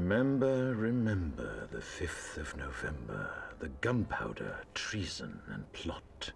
Remember the 5th of November, the gunpowder, treason, and plot.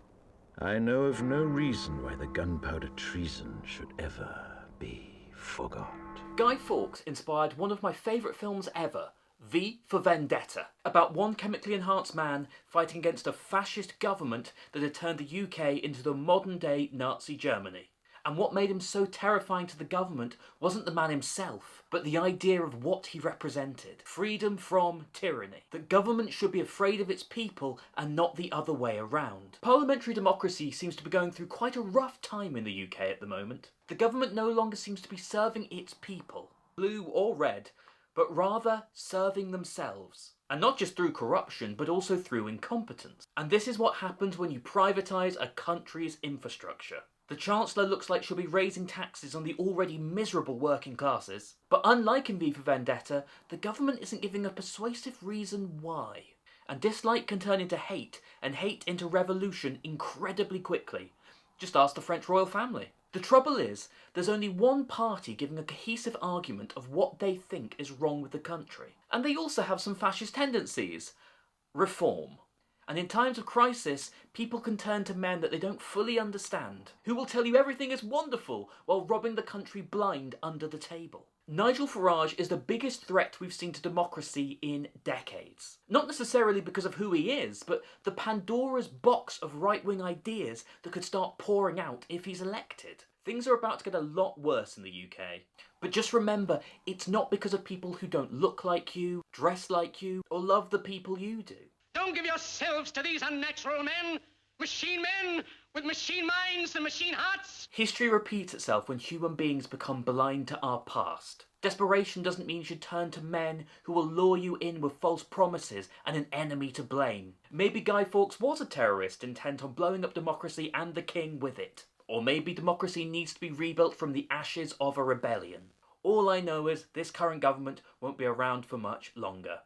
I know of no reason why the gunpowder treason should ever be forgot. Guy Fawkes inspired one of my favourite films ever, V for Vendetta, about one chemically enhanced man fighting against a fascist government that had turned the UK into the modern-day Nazi Germany. And what made him so terrifying to the government wasn't the man himself, but the idea of what he represented. Freedom from tyranny. That government should be afraid of its people and not the other way around. Parliamentary democracy seems to be going through quite a rough time in the UK at the moment. The government no longer seems to be serving its people, blue or red, but rather serving themselves. And not just through corruption, but also through incompetence. And this is what happens when you privatise a country's infrastructure. The Chancellor looks like she'll be raising taxes on the already miserable working classes. But unlike in V for Vendetta, the government isn't giving a persuasive reason why. And dislike can turn into hate, and hate into revolution incredibly quickly. Just ask the French royal family. The trouble is, there's only one party giving a cohesive argument of what they think is wrong with the country. And they also have some fascist tendencies. Reform. And in times of crisis, people can turn to men that they don't fully understand, who will tell you everything is wonderful while robbing the country blind under the table. Nigel Farage is the biggest threat we've seen to democracy in decades. Not necessarily because of who he is, but the Pandora's box of right-wing ideas that could start pouring out if he's elected. Things are about to get a lot worse in the UK. But just remember, it's not because of people who don't look like you, dress like you, or love the people you do. Don't give yourselves to these unnatural men with machine minds and machine hearts. History repeats itself when human beings become blind to our past. Desperation doesn't mean you should turn to men who will lure you in with false promises and an enemy to blame. Maybe Guy Fawkes was a terrorist intent on blowing up democracy and the king with it. Or maybe democracy needs to be rebuilt from the ashes of a rebellion. All I know is this current government won't be around for much longer.